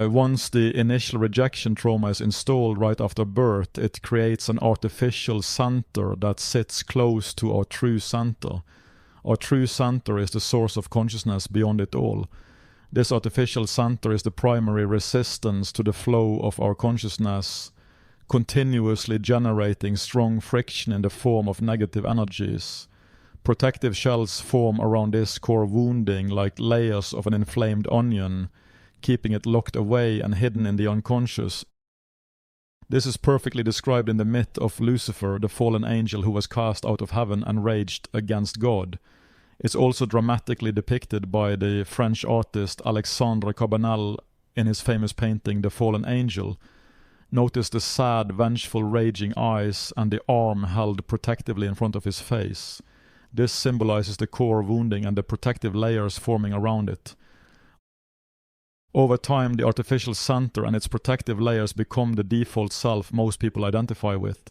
Once the initial rejection trauma is installed right after birth, it creates an artificial center that sits close to our true center. Our true center is the source of consciousness beyond it all. This artificial center is the primary resistance to the flow of our consciousness, continuously generating strong friction in the form of negative energies. Protective shells form around this core wounding like layers of an inflamed onion, keeping it locked away and hidden in the unconscious. This is perfectly described in the myth of Lucifer, the fallen angel who was cast out of heaven and raged against God. It's also dramatically depicted by the French artist Alexandre Cabanel in his famous painting The Fallen Angel. Notice the sad, vengeful, raging eyes and the arm held protectively in front of his face. This symbolizes the core wounding and the protective layers forming around it. Over time, the artificial center and its protective layers become the default self most people identify with.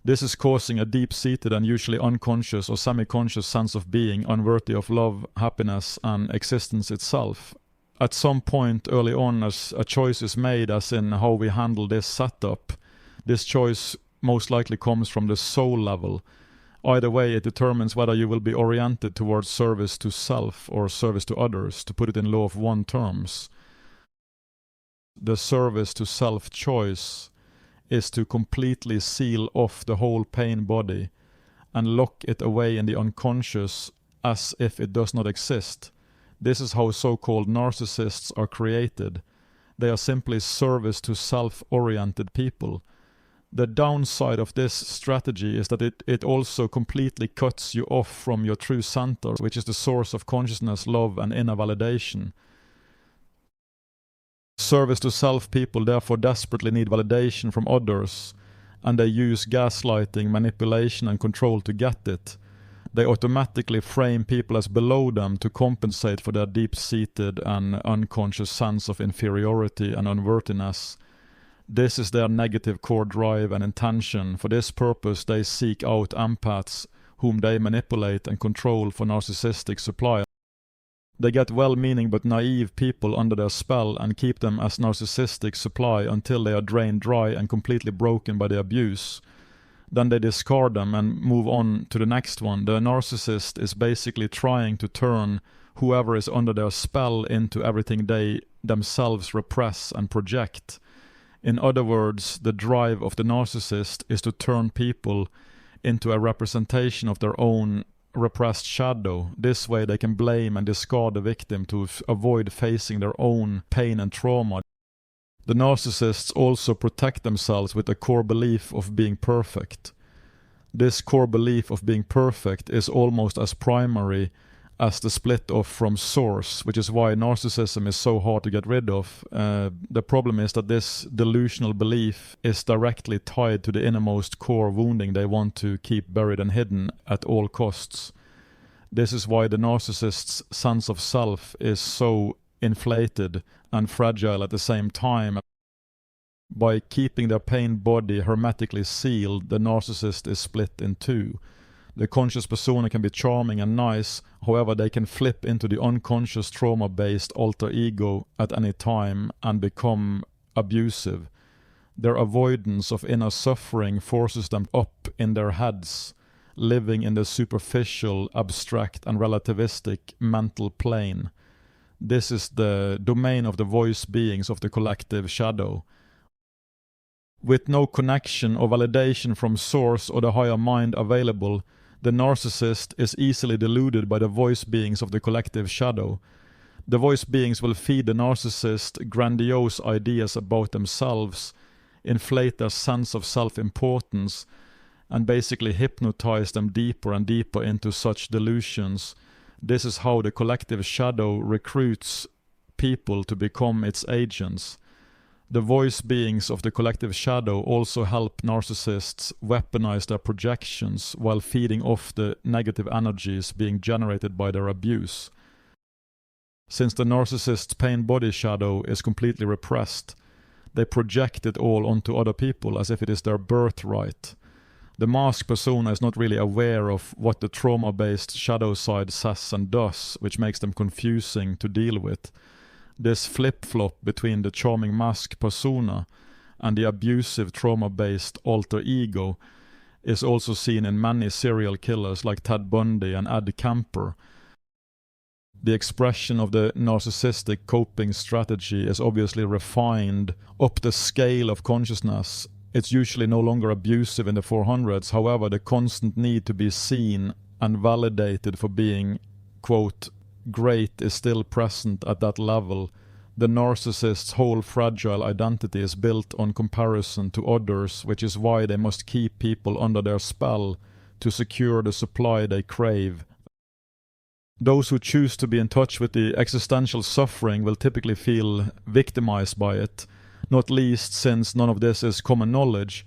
This is causing a deep-seated and usually unconscious or semi-conscious sense of being unworthy of love, happiness, and existence itself. At some point early on, as a choice is made as in how we handle this setup, this choice most likely comes from the soul level. Either way, it determines whether you will be oriented towards service to self or service to others, to put it in law of one terms. The service to self choice is to completely seal off the whole pain body and lock it away in the unconscious as if it does not exist. This is how so-called narcissists are created. They are simply service to self-oriented people. The downside of this strategy is that it also completely cuts you off from your true center, which is the source of consciousness, love, and inner validation. Service to self people therefore desperately need validation from others, and they use gaslighting, manipulation, and control to get it. They automatically frame people as below them to compensate for their deep-seated and unconscious sense of inferiority and unworthiness. This is their negative core drive and intention. For this purpose, they seek out empaths, whom they manipulate and control for narcissistic supply. They get well-meaning but naive people under their spell and keep them as narcissistic supply until they are drained dry and completely broken by the abuse. Then they discard them and move on to the next one. The narcissist is basically trying to turn whoever is under their spell into everything they themselves repress and project. In other words, the drive of the narcissist is to turn people into a representation of their own repressed shadow. This way they can blame and discard the victim to avoid facing their own pain and trauma. The narcissists also protect themselves with a core belief of being perfect. This core belief of being perfect is almost as primary as the split off from source, which is why narcissism is so hard to get rid of. The problem is that this delusional belief is directly tied to the innermost core wounding they want to keep buried and hidden at all costs. This is why the narcissist's sense of self is so inflated and fragile at the same time. By keeping their pain body hermetically sealed, the narcissist is split in two. The conscious persona can be charming and nice, however they can flip into the unconscious trauma-based alter ego at any time and become abusive. Their avoidance of inner suffering forces them up in their heads, living in the superficial, abstract and relativistic mental plane. This is the domain of the voice beings of the collective shadow. With no connection or validation from source or the higher mind available, the narcissist is easily deluded by the voice beings of the collective shadow. The voice beings will feed the narcissist grandiose ideas about themselves, inflate their sense of self-importance, and basically hypnotize them deeper and deeper into such delusions. This is how the collective shadow recruits people to become its agents. The voice beings of the collective shadow also help narcissists weaponize their projections while feeding off the negative energies being generated by their abuse. Since the narcissist's pain body shadow is completely repressed, they project it all onto other people as if it is their birthright. The masked persona is not really aware of what the trauma-based shadow side says and does, which makes them confusing to deal with. This flip-flop between the charming mask persona and the abusive trauma-based alter ego is also seen in many serial killers like Ted Bundy and Ed Kemper. The expression of the narcissistic coping strategy is obviously refined up the scale of consciousness. It's usually no longer abusive in the 400s, however, the constant need to be seen and validated for being, quote, great is still present at that level. The narcissist's whole fragile identity is built on comparison to others, which is why they must keep people under their spell to secure the supply they crave. Those who choose to be in touch with the existential suffering will typically feel victimized by it, not least since none of this is common knowledge.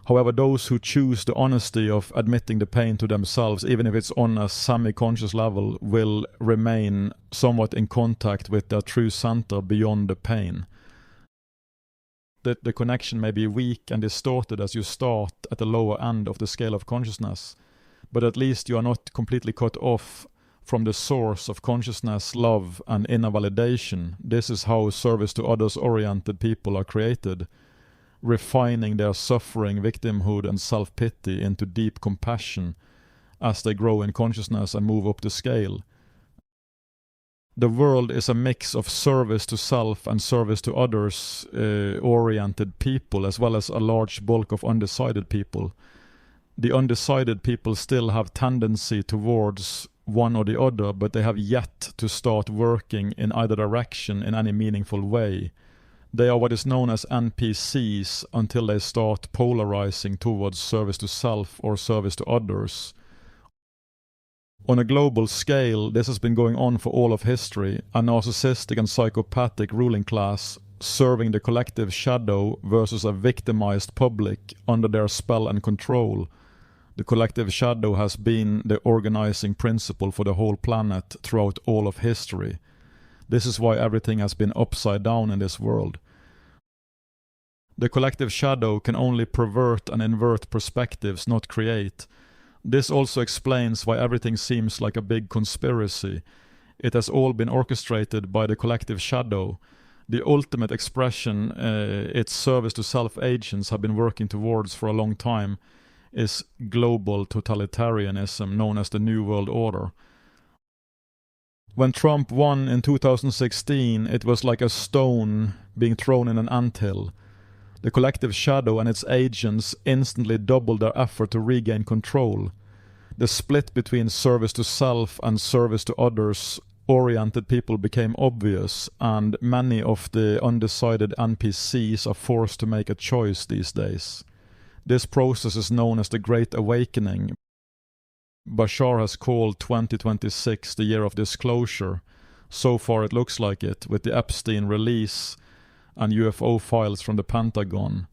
However, those who choose the honesty of admitting the pain to themselves, even if it's on a semi-conscious level, will remain somewhat in contact with their true center beyond the pain. The connection may be weak and distorted as you start at the lower end of the scale of consciousness, but at least you are not completely cut off from the source of consciousness, love, and inner validation. This is how service to others-oriented people are created, refining their suffering, victimhood, and self-pity into deep compassion as they grow in consciousness and move up the scale. The world is a mix of service to self and service to others oriented people, as well as a large bulk of undecided people. The undecided people still have tendency towards one or the other, but they have yet to start working in either direction in any meaningful way. They are what is known as NPCs until they start polarizing towards service to self or service to others. On a global scale, this has been going on for all of history, a narcissistic and psychopathic ruling class serving the collective shadow versus a victimized public under their spell and control. The collective shadow has been the organizing principle for the whole planet throughout all of history. This is why everything has been upside down in this world. The collective shadow can only pervert and invert perspectives, not create. This also explains why everything seems like a big conspiracy. It has all been orchestrated by the collective shadow. The ultimate expression its service to self-agents have been working towards for a long time is global totalitarianism, known as the New World Order. When Trump won in 2016, it was like a stone being thrown in an anthill. The collective shadow and its agents instantly doubled their effort to regain control. The split between service to self and service to others oriented people became obvious, and many of the undecided NPCs are forced to make a choice these days. This process is known as the Great Awakening. Bashar has called 2026 the year of disclosure. So far it looks like it, with the Epstein release and UFO files from the Pentagon.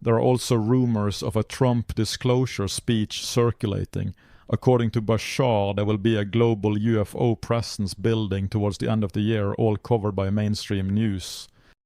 There are also rumors of a Trump disclosure speech circulating. According to Bashar, there will be a global UFO presence building towards the end of the year, all covered by mainstream news.